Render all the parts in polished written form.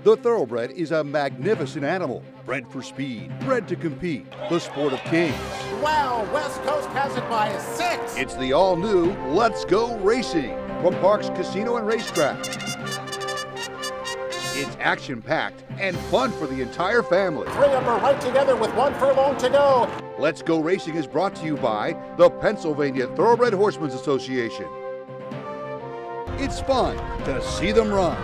The Thoroughbred is a magnificent animal, bred for speed, bred to compete, the sport of kings. Wow, West Coast has it by 6. It's the all-new Let's Go Racing from Parks Casino and Racetrack. It's action-packed and fun for the entire family. 3 of them are right together with 1 furlong to go. Let's Go Racing is brought to you by the Pennsylvania Thoroughbred Horsemen's Association. It's fun to see them run.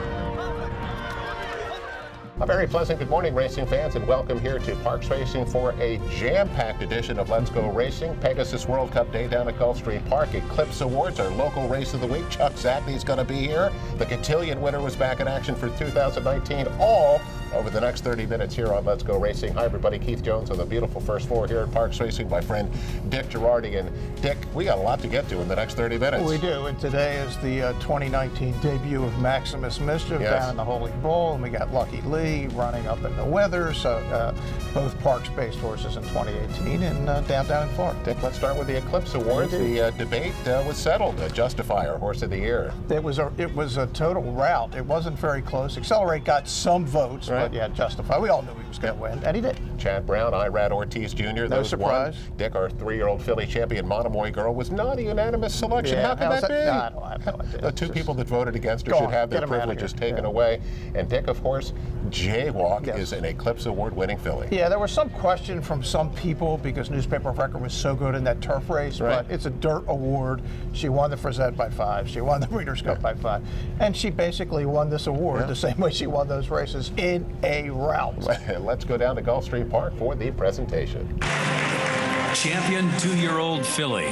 A very pleasant good morning, racing fans, and welcome here to Parks Racing for a jam-packed edition of Let's Go Racing. Pegasus World Cup Day down at Gulfstream Park. Eclipse Awards, our local race of the week. Chuck Zachny's going to be here. The Cotillion winner was back in action for 2019. All over the next 30 minutes here on Let's Go Racing. Hi, everybody. Keith Jones on the beautiful first floor here at Parks Racing. My friend Dick Girardi. And Dick, we got a lot to get to in the next 30 minutes. We do, and today is the 2019 debut of Maximus Mischief down in the Holy Bull, and we got Lucky Lee running up in the weather, so both Parks-based horses in 2018 and down in Florida. Dick, let's start with the Eclipse Awards. The debate was settled. Justifier, Horse of the Year. It was a total rout. It wasn't very close. Accelerate got some votes, but yeah, Justify. We all knew he was going to win, and he did. Chad Brown, Irad Ortiz Jr. No surprise. Dick, our 3-year-old filly champion, Monomoy Girl, was not a unanimous selection. Yeah, how could that be? I don't have no idea. The two people that voted against her should have their privileges taken away. And Dick, of course, Jaywalk is an Eclipse Award-winning filly. Yeah, there was some question from some people because Newspaper of Record was so good in that turf race, but it's a dirt award. She won the Frizette by 5. She won the Breeders' Cup by 5. And she basically won this award the same way she won those races in a rout. Let's go down to Gulfstream Park for the presentation. Champion 2-year-old filly.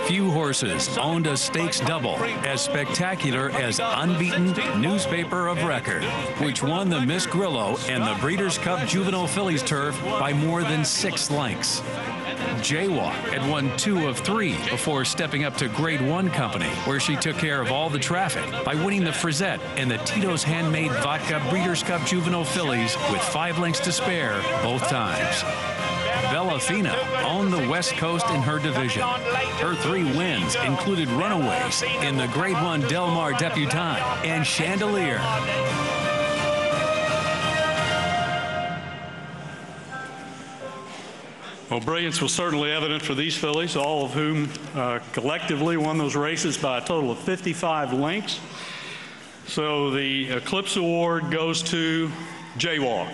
Few horses owned a stakes double as spectacular as Unbeaten Newspaper of Record, which won the Miss Grillo and the Breeders' Cup Juvenile Fillies Turf by more than 6 lengths. Jaywalk had won 2 of 3 before stepping up to Grade 1 Company, where she took care of all the traffic by winning the Frizette and the Tito's Handmade Vodka Breeders' Cup Juvenile Fillies with 5 lengths to spare both times. Bellafina owned the West Coast in her division. Her 3 wins included Runaways in the Grade 1 Del Mar Debutante and Chandelier. Well, brilliance was certainly evident for these fillies, all of whom collectively won those races by a total of 55 lengths. So the Eclipse Award goes to Jaywalk.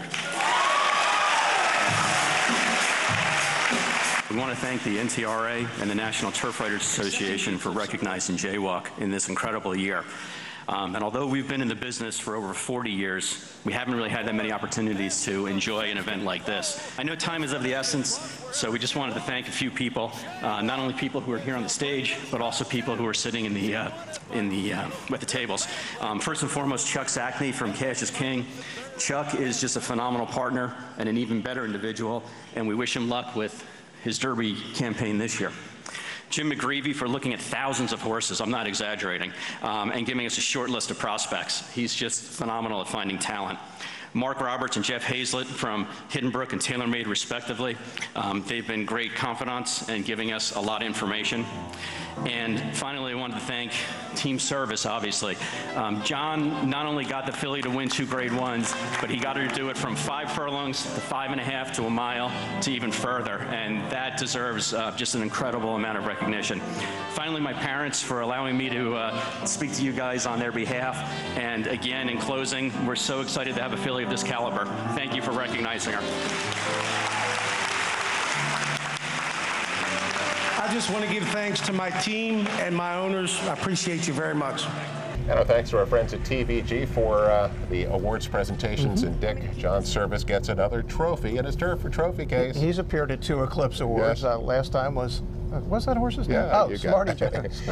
We want to thank the NTRA and the National Turf Riders Association for recognizing Jaywalk in this incredible year. And although we've been in the business for over 40 years, we haven't really had that many opportunities to enjoy an event like this. I know time is of the essence, so we just wanted to thank a few people, not only people who are here on the stage, but also people who are sitting at the tables. First and foremost, Chuck Zachny from Cash is King. Chuck is just a phenomenal partner and an even better individual, and we wish him luck with his Derby campaign this year. Jim McGreevy for looking at thousands of horses, I'm not exaggerating, and giving us a short list of prospects. He's just phenomenal at finding talent. Mark Roberts and Jeff Hazlett from Hidden Brook and TaylorMade respectively. They've been great confidants and giving us a lot of information. And finally, I wanted to thank Team Service, obviously. John not only got the filly to win 2 Grade 1s, but he got her to do it from 5 furlongs to 5.5 to a mile to even further. And that deserves just an incredible amount of recognition. Finally, my parents for allowing me to speak to you guys on their behalf. And again, in closing, we're so excited to have a filly of this caliber. Thank you for recognizing her. I just want to give thanks to my team and my owners. I appreciate you very much. And our thanks to our friends at TVG for the awards presentations. And Dick, John Service gets another trophy in his Turf for Trophy case. He's appeared at 2 Eclipse Awards. Last time was what's that horse's name? Yeah, oh, Smarty Jones.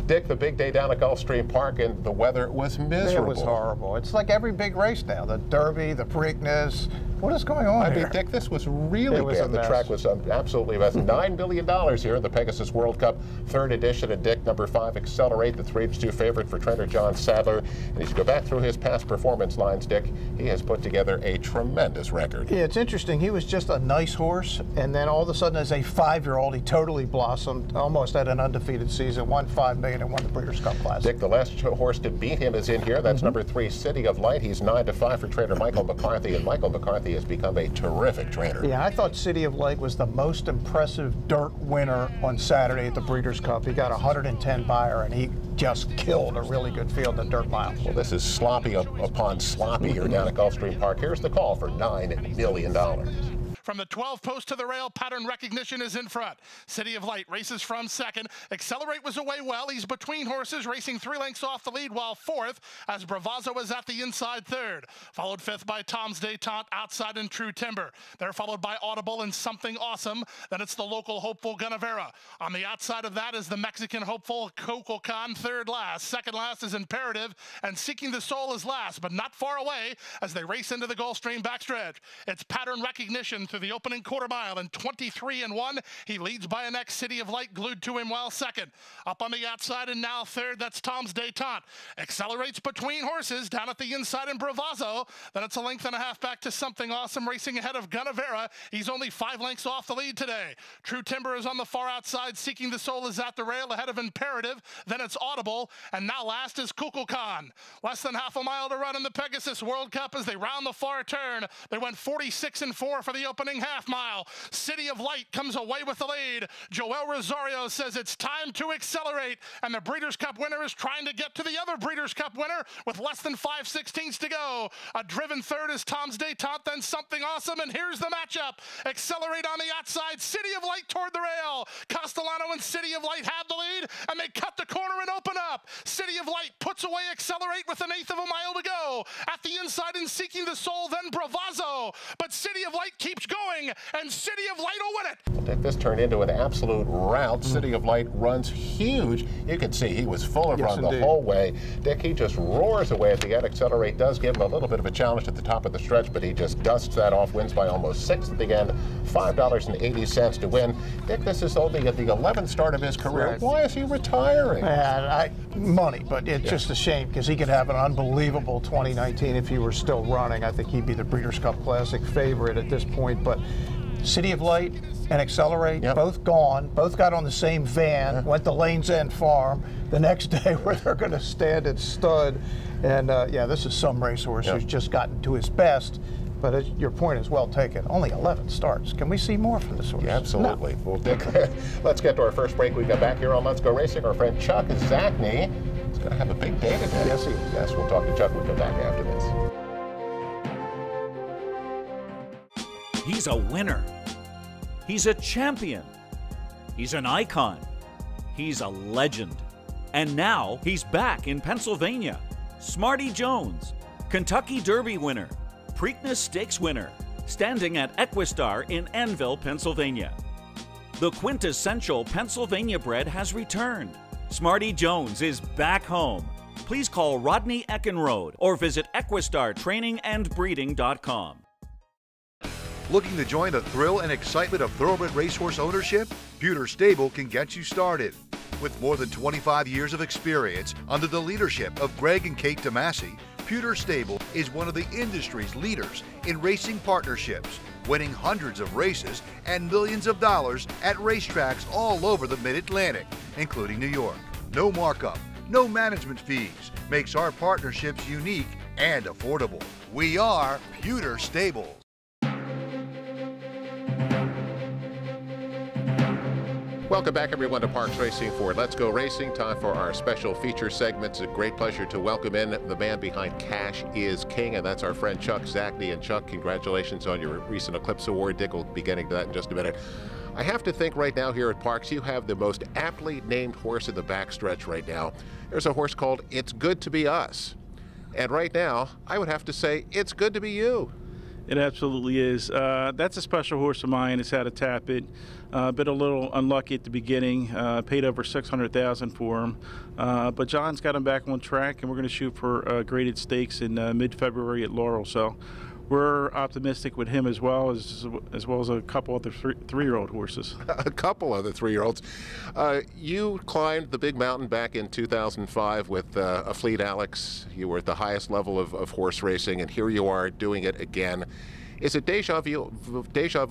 Dick, the big day down at Gulfstream Park, and the weather was miserable. It was horrible. It's like every big race now. The Derby, the Preakness. What is going on here? I mean, Dick, this was really bad. The track was absolutely a mess. $9 billion here in the Pegasus World Cup 3rd edition. And Dick, number 5, Accelerate, the 3-2 favorite for trainer John Sadler. And as you go back through his past performance lines, Dick, he has put together a tremendous record. Yeah, it's interesting. He was just a nice horse, and then all of a sudden, as a 5-year-old, he totally blocked blossomed, almost had an undefeated season, won $5 million and won the Breeders' Cup Classic. Dick, the last horse to beat him is in here. That's number 3, City of Light. He's 9-5 for trainer Michael McCarthy, and Michael McCarthy has become a terrific trainer. Yeah, I thought City of Light was the most impressive dirt winner on Saturday at the Breeders' Cup. He got 110 buyer, and he just killed a really good field in dirt mile. Well, this is sloppy upon sloppy here down at Gulfstream Park. Here's the call for $9 million. From the 12 post to the rail, Pattern Recognition is in front. City of Light races from second. Accelerate was away well. He's between horses, racing 3 lengths off the lead, while fourth, as Bravazzo is at the inside third. Followed fifth by Tom's Detente, outside in True Timber. They're followed by Audible and Something Awesome. Then it's the local hopeful Guinevere. On the outside of that is the Mexican hopeful Coco Con, third last. Second last is Imperative, and Seeking the Soul is last, but not far away as they race into the Gulfstream backstretch. It's Pattern Recognition through the opening quarter mile, and 23-1. He leads by a neck. City of Light glued to him while second. Up on the outside and now third, that's Tom's Detente. Accelerates between horses down at the inside in Bravazzo. Then it's a length and a half back to Something Awesome, racing ahead of Guinevere. He's only 5 lengths off the lead today. True Timber is on the far outside. Seeking the Soul is at the rail ahead of Imperative. Then it's Audible, and now last is Kukulkan. Less than half a mile to run in the Pegasus World Cup as they round the far turn. They went 46-4 for the opening half mile. City of Light comes away with the lead. Joel Rosario says it's time to accelerate, and the Breeders' Cup winner is trying to get to the other Breeders' Cup winner with less than 5/16 to go. A driven third is Tom's Detente, then Something Awesome, and here's the matchup. Accelerate on the outside. City of Light toward the rail. Castellano and City of Light have the lead, and they cut the corner and open up. City of Light puts away Accelerate with 1/8 of a mile to go. At the inside in Seeking the Soul, then Bravazzo, but City of Light keeps going, and City of Light will win it. Dick, this turned into an absolute rout. City of Light runs huge. You can see he was full of run the whole way. Dick, he just roars away at the end. Accelerate does give him a little bit of a challenge at the top of the stretch, but he just dusts that off, wins by almost 6 at the end, $5.80 to win. Dick, this is only at the 11th start of his career. Right. Why is he retiring? Money, but it's just a shame because he could have an unbelievable 2019 if he were still running. I think he'd be the Breeders' Cup Classic favorite at this point, but City of Light and Accelerate, both gone, both got on the same van, went to Lane's End Farm the next day where they're going to stand at stud. And yeah, this is some racehorse who's just gotten to his best. But your point is well taken. Only 11 starts. Can we see more from this horse? Yeah, absolutely. No. Well, Dick, let's get to our first break. We got back here on Let's Go Racing. Our friend Chuck Zachny is going to have a big day today. Yes, he is. Yes, we'll talk to Chuck. We'll come back after this. He's a winner. He's a champion. He's an icon. He's a legend. And now he's back in Pennsylvania. Smarty Jones, Kentucky Derby winner, Preakness Stakes winner, standing at Equistar in Annville, Pennsylvania. The quintessential Pennsylvania bred has returned. Smarty Jones is back home. Please call Rodney Eckenrode or visit EquistarTrainingAndBreeding.com. Looking to join the thrill and excitement of thoroughbred racehorse ownership? Pewter Stable can get you started. With more than 25 years of experience under the leadership of Greg and Kate DeMasi, Pewter Stable is one of the industry's leaders in racing partnerships, winning hundreds of races and millions of dollars at racetracks all over the Mid-Atlantic, including New York. No markup, no management fees, makes our partnerships unique and affordable. We are Pewter Stable. Welcome back, everyone, to Parks Racing for Let's Go Racing. Time for our special feature segment. It's a great pleasure to welcome in the man behind Cash is King, and that's our friend Chuck Zachny. And Chuck, congratulations on your recent Eclipse Award. Dick will be getting to that in just a minute. I have to think right now here at Parks, you have the most aptly named horse in the backstretch right now. There's a horse called It's Good to Be Us. And right now, I would have to say, it's good to be you. It absolutely is. That's a special horse of mine. It's had a tap it. Been a little unlucky at the beginning. Paid over $600,000 for him. But John's got him back on track, and we're going to shoot for graded stakes in mid-February at Laurel. So we're optimistic with him as well as a couple other three-year-old horses. A couple other three-year-olds. You climbed the big mountain back in 2005 with a Fleet Alex. You were at the highest level of horse racing, and here you are doing it again. Is it deja vu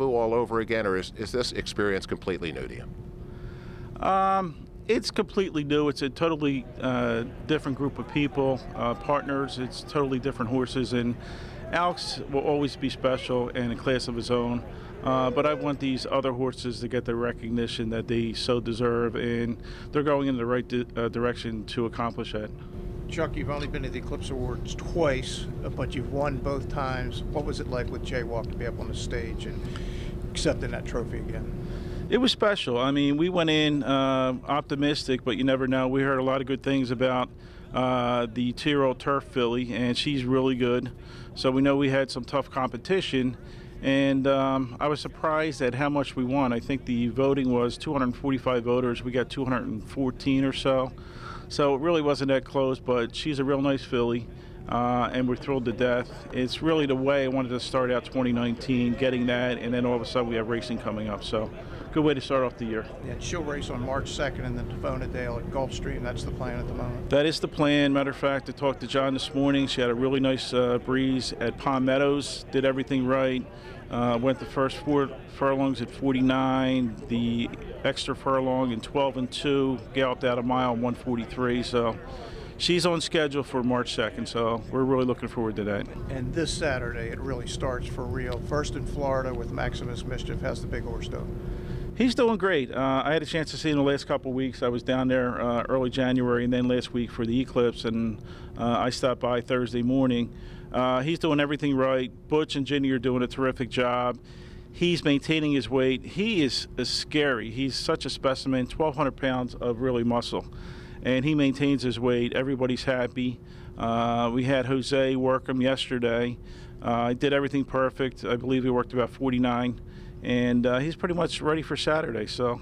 all over again, or is this experience completely new to you? It's completely new. It's a totally different group of people, partners. It's totally different horses, and Alex will always be special and a class of his own. But I want these other horses to get the recognition that they so deserve, and they're going in the right direction to accomplish that. Chuck, you've only been to the Eclipse Awards twice, but you've won both times. What was it like with Jaywalk to be up on the stage and accepting that trophy again? It was special. I mean, we went in optimistic, but you never know. We heard a lot of good things about the 2-year-old turf filly, and she's really good. So we know we had some tough competition, and I was surprised at how much we won. I think the voting was 245 voters. We got 214 or so. So it really wasn't that close, but she's a real nice filly. And we're thrilled to death. It's really the way I wanted to start out 2019, getting that, and then all of a sudden we have racing coming up. So good way to start off the year. Yeah, she'll race on March 2nd in the Devonadale at Gulfstream. That's the plan at the moment. That is the plan. Matter of fact, I talked to John this morning. She had a really nice breeze at Palm Meadows, did everything right. Went the first 4 furlongs at 49, the extra furlong in 12 and 2, galloped out a mile in 143. So she's on schedule for March 2nd, so we're really looking forward to that. And this Saturday, it really starts for real. First in Florida with Maximus Mischief. How's the big horse doing? He's doing great. I had a chance to see him the last couple of weeks. I was down there early January and then last week for the Eclipse, and I stopped by Thursday morning. He's doing everything right. Butch and Ginny are doing a terrific job. He's maintaining his weight. He is scary. He's such a specimen, 1,200 pounds of really muscle. And he maintains his weight. Everybody's happy. We had Jose work him yesterday. He did everything perfect. I believe he worked about 49. And he's pretty much ready for Saturday. So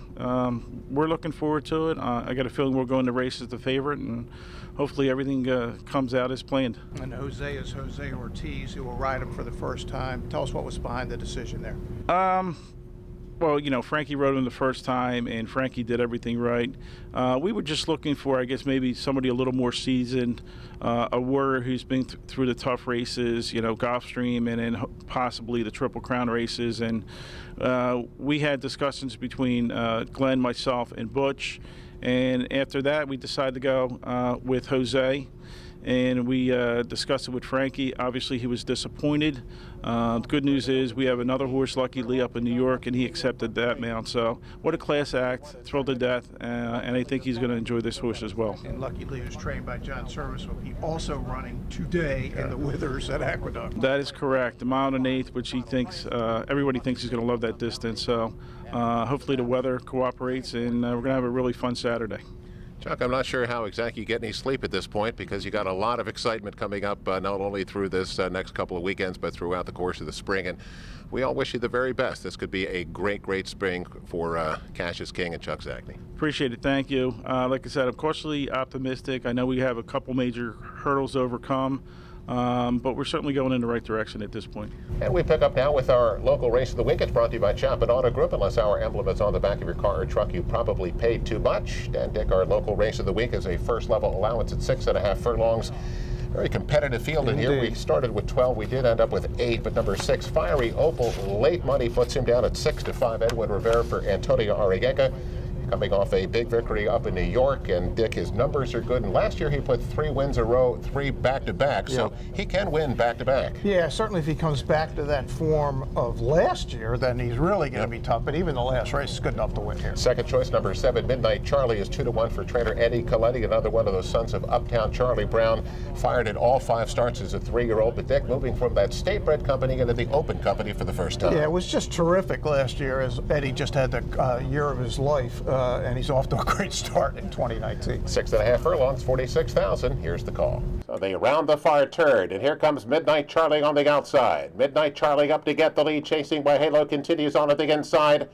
we're looking forward to it. I got a feeling we'll go in the race as the favorite, and hopefully everything comes out as planned. And Jose is Jose Ortiz, who will ride him for the first time. Tell us what was behind the decision there. Well, you know, Frankie rode him the first time, and Frankie did everything right. We were just looking for, I guess, maybe somebody a little more seasoned, a warrior who's been through the tough races, you know, Gulfstream and then possibly the Triple Crown races. And we had discussions between Glenn, myself, and Butch. And after that, we decided to go with Jose. And we discussed it with Frankie. Obviously, he was disappointed. The good news is we have another horse, Lucky Lee, up in New York, and he accepted that mount. So what a class act, thrilled to death, and I think he's going to enjoy this horse as well. And Lucky Lee, who's trained by John Service, will be also running today in the Withers at Aqueduct. That is correct. A mile and an eighth, which he thinks, everybody thinks he's going to love that distance. So hopefully the weather cooperates, and we're going to have a really fun Saturday. Chuck, I'm not sure how exactly you get any sleep at this point, because you got a lot of excitement coming up, not only through this next couple of weekends, but throughout the course of the spring. And we all wish you the very best. This could be a great, great spring for Cassius King and Chuck Zagny. Appreciate it. Thank you. Like I said, I'm cautiously optimistic. I know we have a couple major hurdles to overcome. But we're certainly going in the right direction at this point. And we pick up now with our local race of the week. It's brought to you by Chapman Auto Group. Unless our emblem is on the back of your car or truck, you probably paid too much. Dan Dick, our local race of the week, is a first level allowance at 6.5 furlongs. Very competitive field in here. We started with 12. We did end up with 8, but number 6, Fiery Opal, late money, puts him down at 6-5. Edwin Rivera for Antonio Arriaga, coming off a big victory up in New York. And Dick, his numbers are good. And last year he put 3 wins a row, 3 back-to-back. So he can win back-to-back. Yeah, certainly if he comes back to that form of last year, then he's really going to be tough. But even the last race is good enough to win here. Second choice, number 7, Midnight Charlie, is 2-1 for trainer Eddie Coletti. Another one of those sons of Uptown Charlie Brown. Fired at all 5 starts as a 3-year-old. But Dick, moving from that state bred company into the open company for the first time. Yeah, it was just terrific last year, as Eddie just had the year of his life, and he's off to a great start in 2019. 6.5 furlongs, 46,000. Here's the call. So they round the far turn, and here comes Midnight Charlie on the outside. Midnight Charlie up to get the lead, chasing by Halo, continues on at the inside.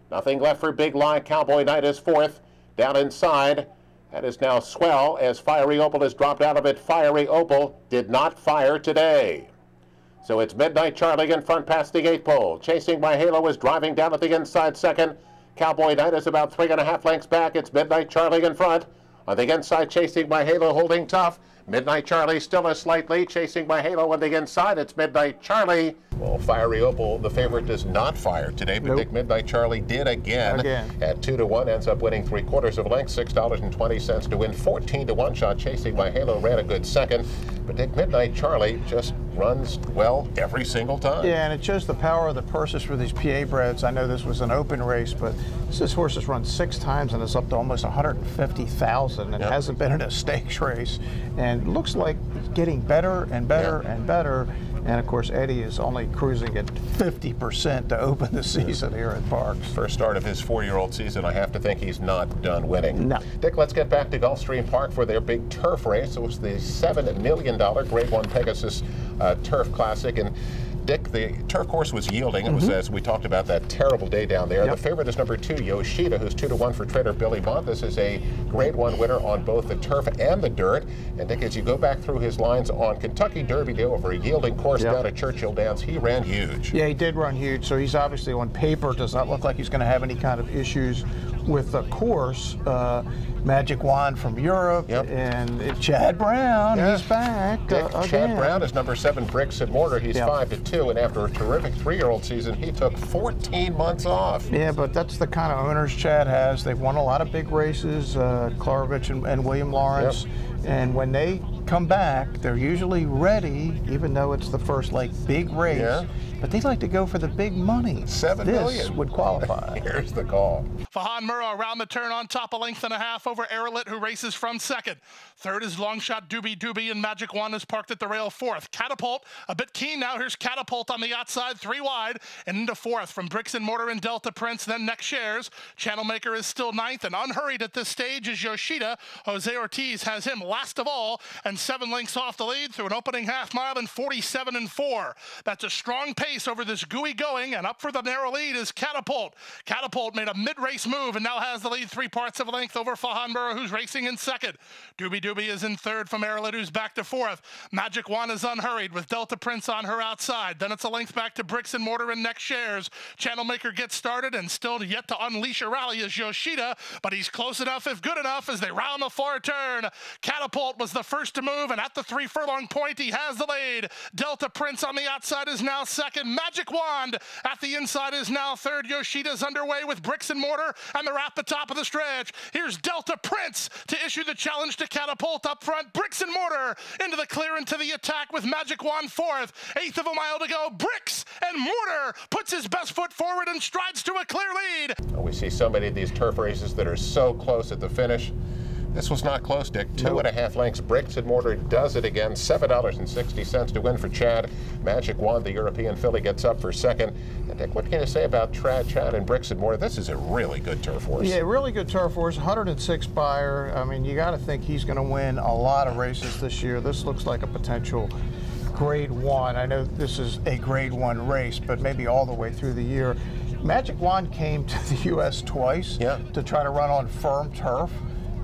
Nothing left for Big Lie. Cowboy Knight is 4th. Down inside, that is now Swell, as Fiery Opal has dropped out of it. Fiery Opal did not fire today. So it's Midnight Charlie in front past the 8th pole. Chasing by Halo is driving down at the inside 2nd. Cowboy Knight is about 3.5 lengths back. It's Midnight Charlie in front. On the inside, chasing by Halo, holding tough. Midnight Charlie still a slight lead, chasing by Halo on the inside. It's Midnight Charlie. Well, Fiery Opal, the favorite, does not fire today, but Dick, Midnight Charlie did again. At 2-1, ends up winning 3/4 of a length, $6.20 to win. 14-1 shot, chasing by Halo, ran a good second. But Dick, Midnight Charlie just runs well every single time. Yeah, and it shows the power of the purses for these PA breds. I know this was an open race, but this horse has run 6 times and is up to almost 150,000 and hasn't been in a stakes race. And looks like it's getting better and better and better. And of course, Eddie is only cruising at 50% to open the season here at Parks. First start of his 4-year-old season, I have to think he's not done winning. No. Dick, let's get back to Gulfstream Park for their big turf race. It was the $7 million Grade 1 Pegasus Turf Classic. And Dick, the turf course was yielding. It was, as we talked about, that terrible day down there. The favorite is number 2, Yoshida, who's 2-1 for trader Billy Mott. This is a Grade 1 winner on both the turf and the dirt. And Dick, as you go back through his lines on Kentucky Derby Day over a yielding course down at Churchill Downs, he ran huge. Yeah, he did run huge. So he's obviously, on paper, does not look like he's going to have any kind of issues with the course. Magic Wand from Europe, and Chad Brown, he's back Dick, again. Chad Brown is number 7, Bricks and Mortar. He's 5-2, and after a terrific 3-year-old season, he took 14 months off. Yeah, but that's the kind of owners Chad has. They've won a lot of big races, Klarovich and William Lawrence, and when they come back, they're usually ready, even though it's the first big race. But they like to go for the big money. $7 million. This would qualify. Here's the call. Fahan Murrah around the turn on top, 1.5 lengths over Aralit, who races from second. Third is Long Shot Doobie Doobie, and Magic Wand is parked at the rail. Fourth, Catapult, a bit keen now. Here's Catapult on the outside, 3 wide, and into fourth from Bricks and Mortar and Delta Prince, then Next Shares. Channel Maker is still ninth, and unhurried at this stage is Yoshida. Jose Ortiz has him last of all, and 7 lengths off the lead through an opening half mile in 47-4. That's a strong pace over this gooey going, and up for the narrow lead is Catapult. Catapult made a mid-race move and now has the lead 3/4 of a length over Fahan Murrah, who's racing in second. Doobie Doobie is in third from Aralit, who's back to fourth. Magic Wand is unhurried with Delta Prince on her outside. Then it's a length back to Bricks and Mortar and Next Shares. Channel Maker gets started, and still yet to unleash a rally is Yoshida, but he's close enough, if good enough, as they round the far turn. Catapult was the first to move, and at the 3-furlong point, he has the lead. Delta Prince on the outside is now second. Magic Wand at the inside is now third. Yoshida's underway with Bricks and Mortar, and they're at the top of the stretch. Here's Delta Prince to issue the challenge to Catapult up front. Bricks and Mortar into the clear, into the attack with Magic Wand fourth. 1/8 of a mile to go. Bricks and Mortar puts his best foot forward and strides to a clear lead. We see so many of these turf races that are so close at the finish. This was not close, Dick. 2.5 lengths. Bricks and Mortar does it again. $7.60 to win for Chad. Magic Wand, the European filly, gets up for second. And Dick, what can you say about Chad and Bricks and Mortar? This is a really good turf horse. Yeah, really good turf horse. 106 buyer. I mean, you got to think he's going to win a lot of races this year. This looks like a potential Grade 1. I know this is a Grade 1 race, but maybe all the way through the year. Magic Wand came to the U.S. twice to try to run on firm turf.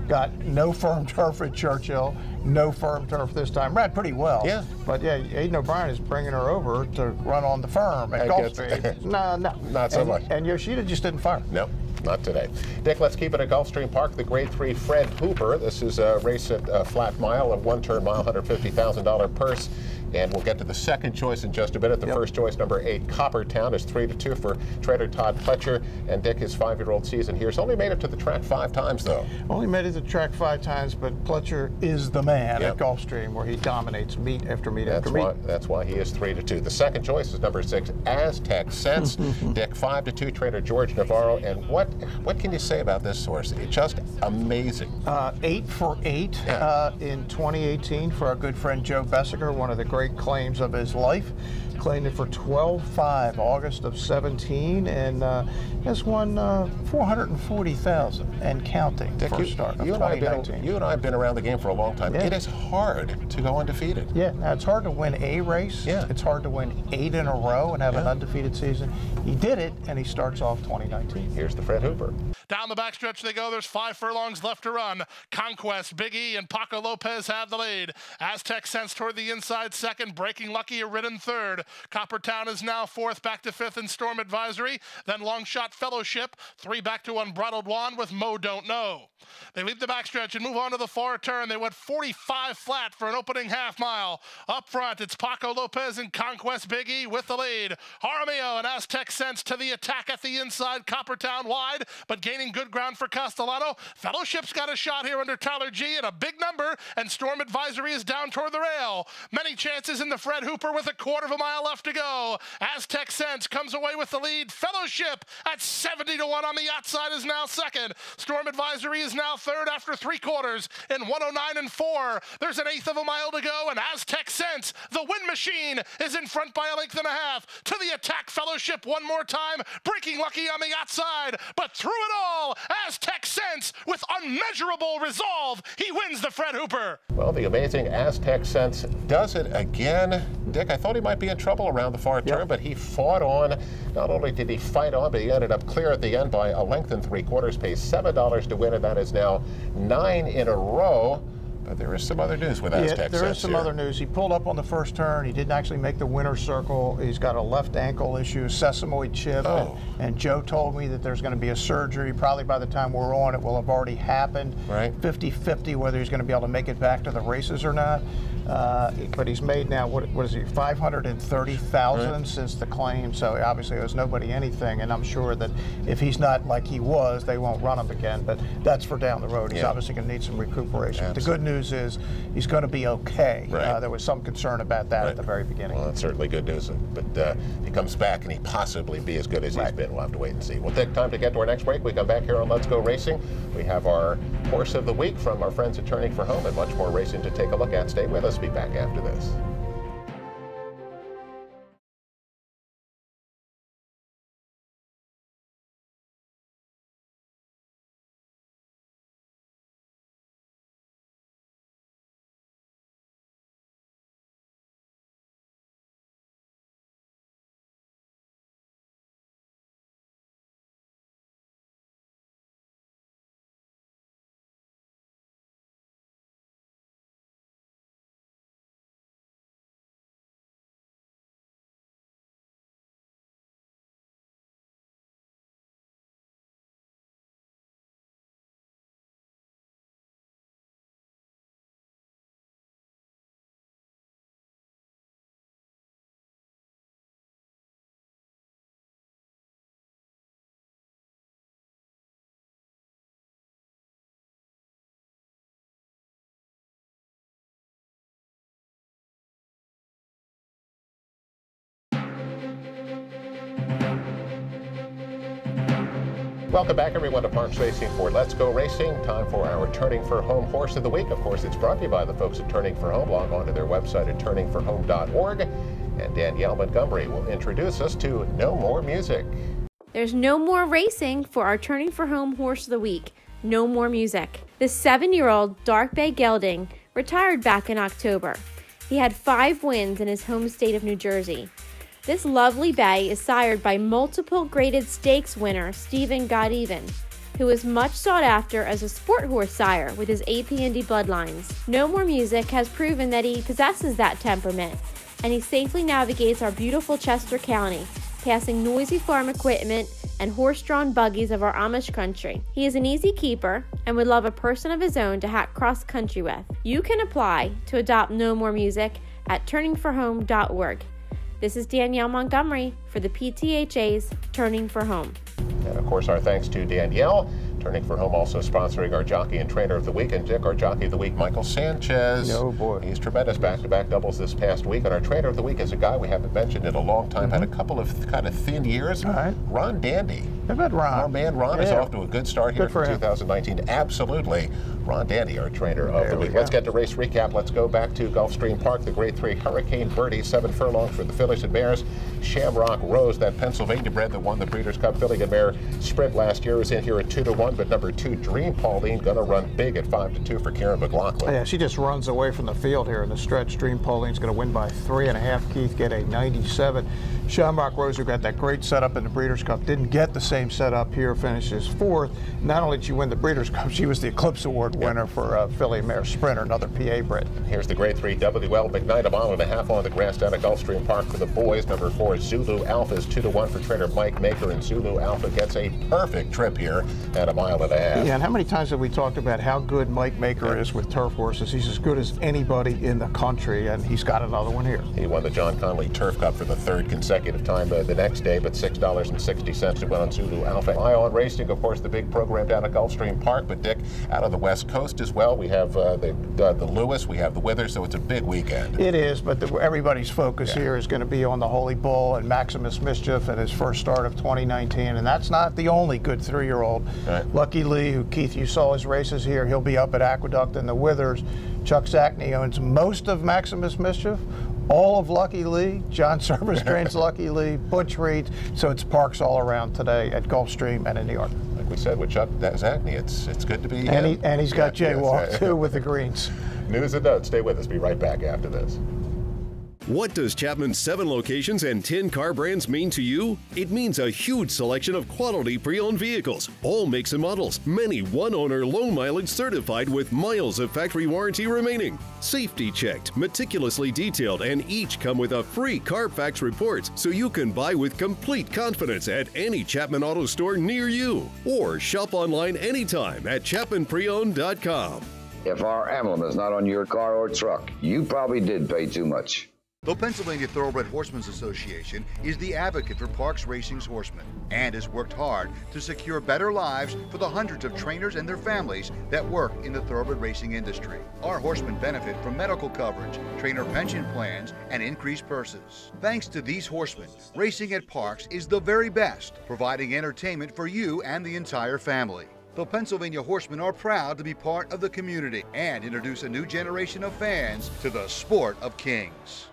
Got no firm turf at Churchill, no firm turf this time. Ran pretty well. Yeah. But yeah, Aidan O'Brien is bringing her over to run on the firm at Gulfstream. No. Not so much. And Yoshida just didn't fire. No. Not today. Dick, let's keep it at Gulfstream Park. The Grade 3 Fred Hooper. This is a race at Flat Mile, a one-turn mile, $150,000 purse. And we'll get to the second choice in just a minute. The first choice, number 8, Coppertown, is 3-2 for trader Todd Pletcher. And Dick, his 5-year-old season here, has only made it to the track 5 times, though. Only made it to the track 5 times, but Pletcher is the man at Gulfstream, where he dominates meet after meet after meet. That's why he is 3-2. The second choice is number 6, Aztec Sense. Dick, 5-2, trader George Navarro. And what can you say about this horse? It's just amazing. 8 for 8 in 2018 for our good friend Joe Bessiger, one of the great claims of his life. Claimed it for 12.5 August of 17, and has won 440,000 and counting. Dick, first start of you and I have been around the game for a long time. It is hard to go undefeated. Yeah, now it's hard to win a race. It's hard to win 8 in a row and have an undefeated season. He did it, and he starts off 2019. Here's the Fred Hooper. Down the backstretch they go. There's 5 furlongs left to run. Conquest, Big E, and Paco Lopez have the lead. Aztec Sense toward the inside second. Breaking Lucky, a ridden third. Coppertown is now 4th, back to 5th in Storm Advisory. Then Long Shot Fellowship, 3 back to Unbridled Wand with Mo Don't Know. They leave the backstretch and move on to the far turn. They went 45 flat for an opening half mile. Up front, it's Paco Lopez and Conquest Big E with the lead. Jaramillo and Aztec Sense to the attack at the inside. Coppertown wide, but gaining good ground for Castellano. Fellowship's got a shot here under Tyler G and a big number, and Storm Advisory is down toward the rail. Many chances in the Fred Hooper with a 1/4 mile left to go. Aztec Sense comes away with the lead. Fellowship at 70-1 on the outside is now 2nd. Storm Advisory is now 3rd after 3/4 in 109 4. There's an 1/8 mile to go, and Aztec Sense, the wind machine, is in front by a 1.5 lengths. To the attack, Fellowship one more time, breaking Lucky on the outside, but through it all, Aztec Sense with unmeasurable resolve, he wins the Fred Hooper. Well, the amazing Aztec Sense does it again. Dick, I thought he might be in trouble around the far turn, but he fought on. Not only did he fight on, but he ended up clear at the end by a 1 3/4, pays $7 to win, and that is now 9 in a row. But there is some other news with Aztec Sense. There is some other news. He pulled up on the first turn. He didn't actually make the winner's circle. He's got a left ankle issue, sesamoid chip. And Joe told me that there's going to be a surgery. Probably by the time we're on, it will have already happened. Right. 50-50 whether he's going to be able to make it back to the races or not. But he's made now, what is he, $530,000 since the claim. So obviously owes nobody anything. And I'm sure that if he's not like he was, they won't run him again. But that's for down the road. He's obviously going to need some recuperation. Absolutely. The good news is he's going to be okay. Right. There was some concern about that at the very beginning. Well, that's certainly good news. But if he comes back, can he possibly be as good as he's been? We'll have to wait and see. We'll take time to get to our next break. We come back here on Let's Go Racing. We have our horse of the week from our friends at Turning for Home and much more racing to take a look at. Stay with us. Be back after this. Welcome back, everyone, to Parks Racing for Let's Go Racing. Time for our Turning for Home Horse of the Week. Of course, it's brought to you by the folks at Turning for Home. Log on to their website at turningforhome.org. And Danielle Montgomery will introduce us to No More Music. There's no more racing for our Turning for Home Horse of the Week. No more music. The 7-year-old Dark Bay Gelding retired back in October. He had 5 wins in his home state of New Jersey. This lovely bay is sired by multiple graded stakes winner Stephen Godeven, who is much sought after as a sport horse sire with his AP Indy bloodlines. No More Music has proven that he possesses that temperament, and he safely navigates our beautiful Chester County, passing noisy farm equipment and horse-drawn buggies of our Amish country. He is an easy keeper and would love a person of his own to hack cross-country with. You can apply to adopt No More Music at turningforhome.org. This is Danielle Montgomery for the PTHA's Turning for Home. And of course, our thanks to Danielle. Turning for Home also sponsoring our Jockey and Trainer of the Week. And Dick, our Jockey of the Week, Michael Sanchez. Oh boy. He's tremendous back-to-back doubles this past week. And our Trainer of the Week is a guy we haven't mentioned in a long time. Had a couple of kind of thin years. Ron Dandy. How about Ron? Our man Ron is off to a good start here for 2019. Absolutely. Ron Dandy, our Trainer of the Week. Let's get to race recap. Let's go back to Gulfstream Park. The Grade 3 Hurricane Birdie, 7 furlongs for the fillies and mares. Shamrock Rose, that Pennsylvania bred that won the Breeders' Cup filly and mare sprint last year, is in here at 2-1. But number 2, Dream Pauline, going to run big at 5-2 for Karen McLaughlin. Yeah, she just runs away from the field here in the stretch. Dream Pauline's going to win by 3.5. Keith get a 97. Shamrock Rose, who got that great setup in the Breeders' Cup, didn't get the same setup here, finishes 4th. Not only did she win the Breeders' Cup, she was the Eclipse Award winner for Filly Mare Sprinter, another PA bred. Here's the grade 3 WL McKnight, a mile and a half on the grass down at Gulfstream Park for the boys. Number 4, Zulu Alpha is 2-1 for trainer Mike Maker, and Zulu Alpha gets a perfect trip here at a mile and a half. Yeah, and how many times have we talked about how good Mike Maker is with turf horses? He's as good as anybody in the country, and he's got another one here. He won the John Conley Turf Cup for the 3rd consecutive time the next day, but $6.60 to win on Zulu Alpha. Ion Racing, of course, the big program down at Gulfstream Park, but Dick, out of the West Coast as well. We have the Lewis, we have the Withers, so it's a big weekend. It is, but everybody's focus here is going to be on the Holy Bull and Maximus Mischief at his first start of 2019, and that's not the only good 3-year-old. Right. Lucky Lee, who, Keith, you saw his races here, he'll be up at Aqueduct and the Withers. Chuck Zachney owns most of Maximus Mischief, all of Lucky Lee. John Service trains Lucky Lee, Butch Reed, so it's parks all around today at Gulfstream and in New York. Like we said with Chuck Zachney, it's good to be and he's got Jaywalk too with the greens. News and notes. Stay with us. Be right back after this. What does Chapman's 7 locations and 10 car brands mean to you? It means a huge selection of quality pre-owned vehicles, all makes and models, many one-owner low mileage certified with miles of factory warranty remaining. Safety checked, meticulously detailed, and each come with a free Carfax report so you can buy with complete confidence at any Chapman Auto store near you. Or shop online anytime at ChapmanPreowned.com. If our emblem is not on your car or truck, you probably did pay too much. The Pennsylvania Thoroughbred Horsemen's Association is the advocate for Parks Racing's horsemen and has worked hard to secure better lives for the hundreds of trainers and their families that work in the thoroughbred racing industry. Our horsemen benefit from medical coverage, trainer pension plans, and increased purses. Thanks to these horsemen, racing at Parks is the very best, providing entertainment for you and the entire family. The Pennsylvania Horsemen are proud to be part of the community and introduce a new generation of fans to the sport of kings.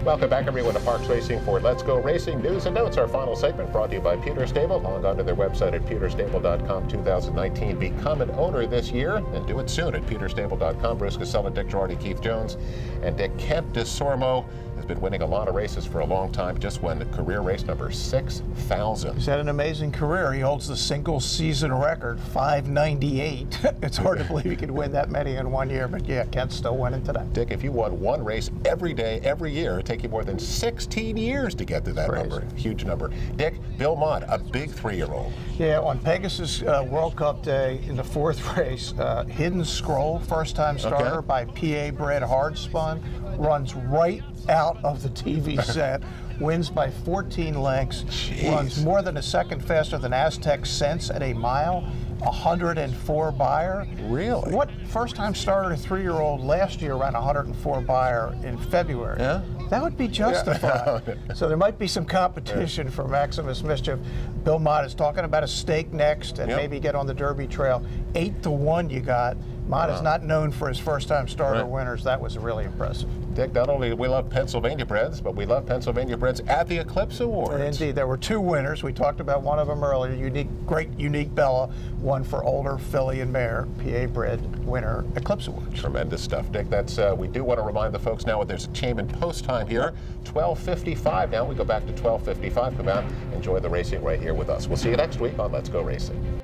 Welcome back, everyone, to Parks Racing for Let's Go Racing News and Notes. Our final segment brought to you by Pewter Stable. Log on to their website at pewterstable.com 2019. Become an owner this year and do it soon at pewterstable.com. Bruce Casella, Dick Girardi, Keith Jones, and Dick Kemp DeSormo has been winning a lot of races for a long time. Just won career race number 6,000. He's had an amazing career. He holds the single season record, 598. It's hard to believe he could win that many in 1 year, but yeah, Kent's still winning today. Dick, if you won one race every day, every year, it'd take you more than 16 years to get to that number. Huge number. Dick, Bill Mott, a big 3-year-old. Yeah, on Pegasus World Cup Day in the 4th race, Hidden Scroll, first-time starter by PA bred hard spun, runs right out of the TV set, wins by 14 lengths, runs more than a second faster than Aztec Sense at a mile, 104 buyer. Really? What first-time starter, 3-year-old, last year ran 104 buyer in February? Yeah. That would be justified. Yeah. So there might be some competition for Maximus Mischief. Bill Mott is talking about a stake next and maybe get on the Derby Trail. 8-1 you got. Mott is not known for his first-time starter winners. That was really impressive. Dick, not only do we love Pennsylvania breds, but we love Pennsylvania breds at the Eclipse Awards. Indeed, there were 2 winners. We talked about one of them earlier. Great Unique Bella, one for older filly and mare, PA bred winner, Eclipse Awards. Tremendous stuff, Dick. That's we do want to remind the folks now that there's a Chapman post time here, 12:55. Now we go back to 12:55. Come out, enjoy the racing right here with us. We'll see you next week on Let's Go Racing.